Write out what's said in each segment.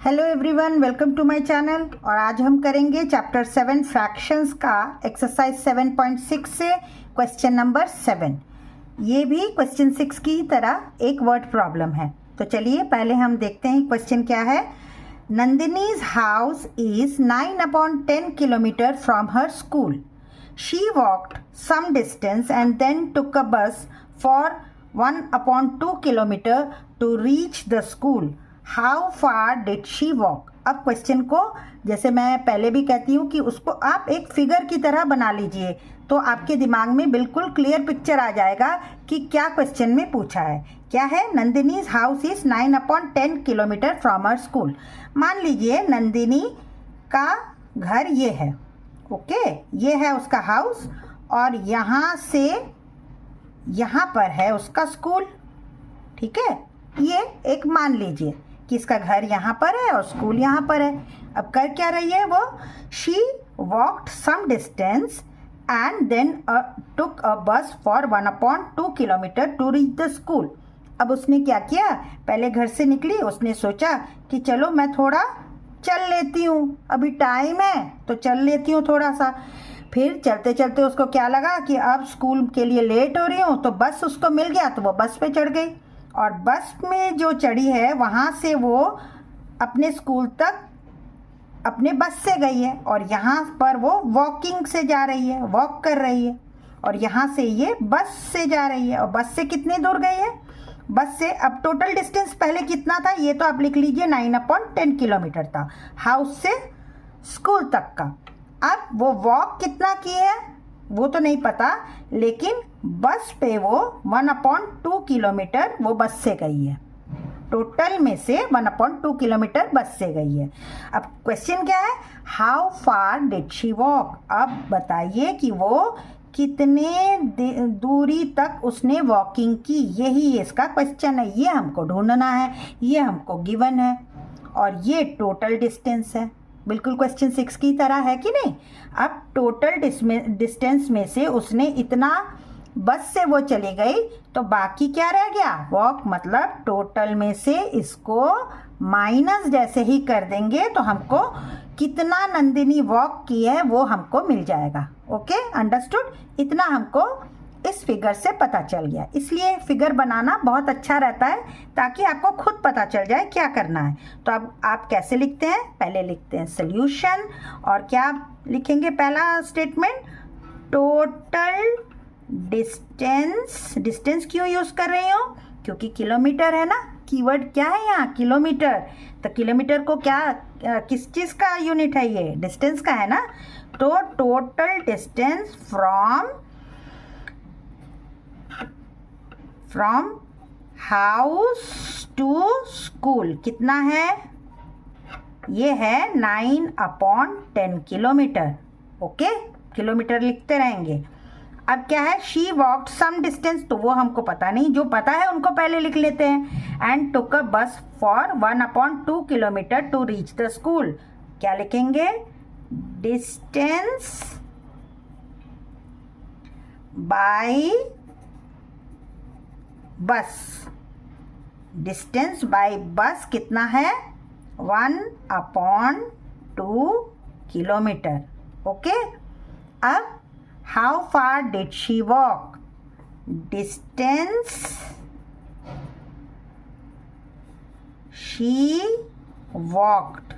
Hello everyone, welcome to my channel. और आज हम करेंगे चैप्टर 7 फ्रैक्शंस का एक्सरसाइज 7.6 से क्वेश्चन नंबर 7। ये भी क्वेश्चन 6 की तरह एक वर्ड प्रॉब्लम है। तो चलिए पहले हम देखते हैं क्वेश्चन क्या है। Nandini's house is 9/10 kilometre from her school. She walked some distance and then took a bus for 1/2 kilometre to reach the school. How far did she walk. अब क्वेश्चन को, जैसे मैं पहले भी कहती हूँ कि उसको आप एक फिगर की तरह बना लीजिए तो आपके दिमाग में बिल्कुल क्लियर पिक्चर आ जाएगा कि क्या क्वेश्चन में पूछा है। क्या है? Nandini's house is 9/10 kilometre from her school. मान लीजिए नंदिनी का घर ये है, ओके, ये है उसका हाउस और यहाँ से यहाँ पर है उसका स्कूल। ठीक है, ये एक मान लीजिए कि इसका घर यहाँ पर है और स्कूल यहाँ पर है। अब कर क्या रही है वो? She walked some distance and then took a bus for 1/2 kilometre to reach the school. अब उसने क्या किया? पहले घर से निकली, उसने सोचा कि चलो मैं थोड़ा चल लेती हूँ, अभी टाइम है तो चल लेती हूँ थोड़ा सा। फिर चलते चलते उसको क्या लगा कि अब स्कूल के लिए लेट हो रही हूँ, तो बस उसको मिल गया तो वो बस पे चढ़ गई और बस में जो चढ़ी है वहाँ से वो अपने स्कूल तक अपने बस से गई है और यहाँ पर वो वॉकिंग से जा रही है, वॉक कर रही है। और यहाँ से ये बस से जा रही है और बस से कितनी दूर गई है? बस से अब टोटल डिस्टेंस पहले कितना था ये तो आप लिख लीजिए, 9/10 किलोमीटर था हाउस से स्कूल तक का। अब वो वॉक कितना की है वो तो नहीं पता, लेकिन बस पे वो 1/2 किलोमीटर वो बस से गई है। टोटल में से 1/2 किलोमीटर बस से गई है। अब क्वेश्चन क्या है? How far did she walk. अब बताइए कि वो कितने दूरी तक उसने वॉकिंग की। यही इसका क्वेश्चन है, ये हमको ढूंढना है, ये हमको गिवन है और ये टोटल डिस्टेंस है। बिल्कुल क्वेश्चन 6 की तरह है कि नहीं। अब टोटल डिस्टेंस में से उसने इतना बस से वो चली गई तो बाकी क्या रह गया? वॉक। मतलब टोटल में से इसको माइनस जैसे ही कर देंगे तो हमको कितना नंदिनी वॉक की है वो हमको मिल जाएगा। Okay, understood. इतना हमको इस फिगर से पता चल गया। इसलिए फिगर बनाना बहुत अच्छा रहता है ताकि आपको खुद पता चल जाए क्या करना है। तो अब आप कैसे लिखते हैं? पहले लिखते हैं सोल्यूशन और क्या लिखेंगे? पहला स्टेटमेंट टोटल डिस्टेंस। डिस्टेंस क्यों यूज कर रही हूँ? क्योंकि किलोमीटर है ना, कीवर्ड क्या है यहाँ? किलोमीटर। तो किलोमीटर को क्या किस चीज का यूनिट है? ये डिस्टेंस का है ना। तो total distance from house to school कितना है? ये है 9/10 किलोमीटर। ओके, किलोमीटर लिखते रहेंगे। अब क्या है? शी वॉक्ड सम डिस्टेंस, तो वो हमको पता नहीं, जो पता है उनको पहले लिख लेते हैं। And took a bus for 1/2 kilometre to reach the school. क्या लिखेंगे? Distance by bus. Distance by bus कितना है? 1/2 किलोमीटर। ओके, अब how far did she walk. Distance she walked,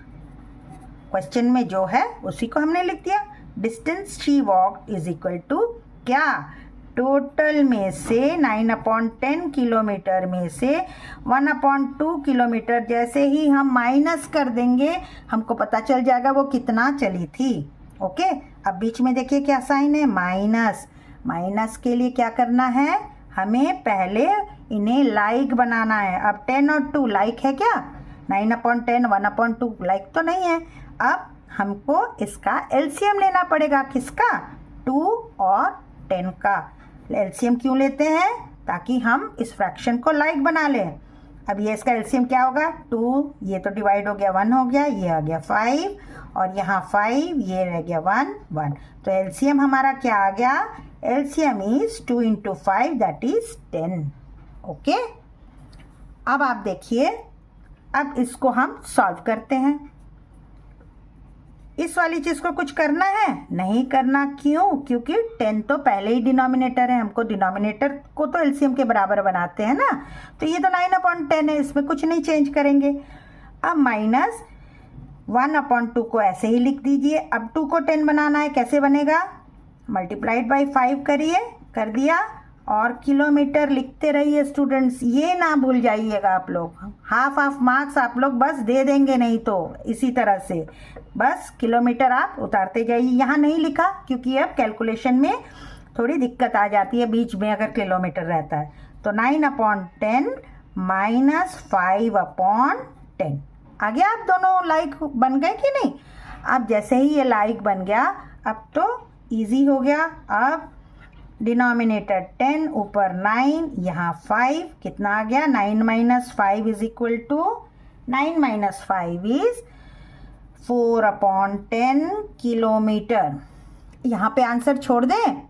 question में जो है उसी को हमने लिख दिया। Distance she walked is equal to क्या? टोटल में से 9/10 किलोमीटर में से 1/2 किलोमीटर जैसे ही हम माइनस कर देंगे हमको पता चल जाएगा वो कितना चली थी। ओके, अब बीच में देखिए क्या साइन है? माइनस। माइनस के लिए क्या करना है? हमें पहले इन्हें लाइक बनाना है। अब 10 और 2 लाइक है क्या? 9/10 1/2 लाइक तो नहीं है। अब हमको इसका एलसीएम लेना पड़ेगा। किसका? 2 और 10 का एलसीएम क्यों लेते हैं? ताकि हम इस फ्रैक्शन को लाइक बना लें। अब ये इसका एलसीएम क्या होगा? 2, ये तो डिवाइड हो गया 1 हो गया, ये आ गया 5 और यहाँ 5, ये रह गया 1 1। तो एलसीएम हमारा क्या आ गया? LCM is 2 × 5 that is 10। Okay, अब आप देखिए अब इसको हम सॉल्व करते हैं। इस वाली चीज़ को कुछ करना है? नहीं करना। क्यों? क्योंकि 10 तो पहले ही डिनोमिनेटर है, हमको डिनोमिनेटर को तो एलसीएम के बराबर बनाते हैं ना, तो ये तो 9/10 है, इसमें कुछ नहीं चेंज करेंगे। अब माइनस 1/2 को ऐसे ही लिख दीजिए। अब 2 को 10 बनाना है, कैसे बनेगा? मल्टीप्लाइड बाई 5 करिए, कर दिया, और किलोमीटर लिखते रहिए स्टूडेंट्स, ये ना भूल जाइएगा आप लोग। हाफ मार्क्स आप लोग बस दे देंगे नहीं तो, इसी तरह से बस किलोमीटर आप उतारते जाइए। यहाँ नहीं लिखा क्योंकि अब कैलकुलेशन में थोड़ी दिक्कत आ जाती है बीच में अगर किलोमीटर रहता है। तो 9/10 माइनस 5/10 आ गया। आप दोनों लाइक बन गए कि नहीं? अब जैसे ही ये लाइक बन गया, अब तो इजी हो गया। अब डिनोमिनेटर 10, ऊपर 9, यहाँ 5, कितना आ गया? 9 minus 5 is equal to 9 minus 5 is 4/10 kilometre. यहाँ पे आंसर छोड़ दें?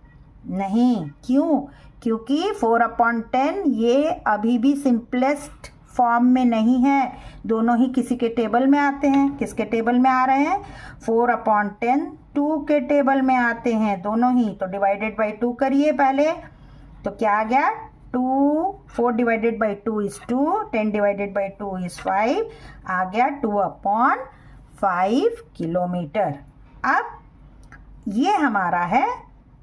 नहीं। क्यों? क्योंकि 4/10 ये अभी भी सिंपलेस्ट फॉर्म में नहीं है, दोनों ही किसी के टेबल में आते हैं। किसके टेबल में आ रहे हैं? 4/10 2 के टेबल में आते हैं दोनों ही। तो डिवाइडेड बाई 2 करिए पहले, तो क्या आ गया? 2, 4 divided by 2 is 2, 10 divided by 2 is 5, आ गया 2/5 किलोमीटर। अब ये हमारा है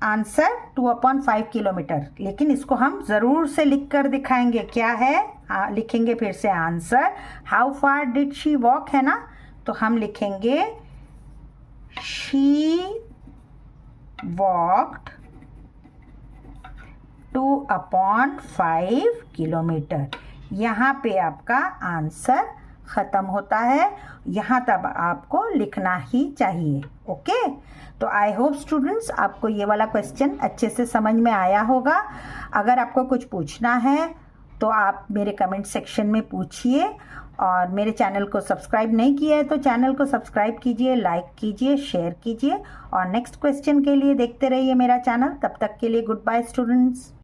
आंसर 2/5 किलोमीटर, लेकिन इसको हम ज़रूर से लिख कर दिखाएंगे। क्या है? लिखेंगे फिर से answer. How far did she walk है ना, तो हम लिखेंगे शी वॉक्ड 2/5 किलोमीटर। यहाँ पे आपका आंसर ख़त्म होता है, यहाँ तक आपको लिखना ही चाहिए। ओके, तो आई होप स्टूडेंट्स आपको ये वाला क्वेश्चन अच्छे से समझ में आया होगा। अगर आपको कुछ पूछना है तो आप मेरे कमेंट सेक्शन में पूछिए, और मेरे चैनल को सब्सक्राइब नहीं किया है तो चैनल को सब्सक्राइब कीजिए, लाइक कीजिए, शेयर कीजिए, और नेक्स्ट क्वेश्चन के लिए देखते रहिए मेरा चैनल। तब तक के लिए गुड बाय स्टूडेंट्स।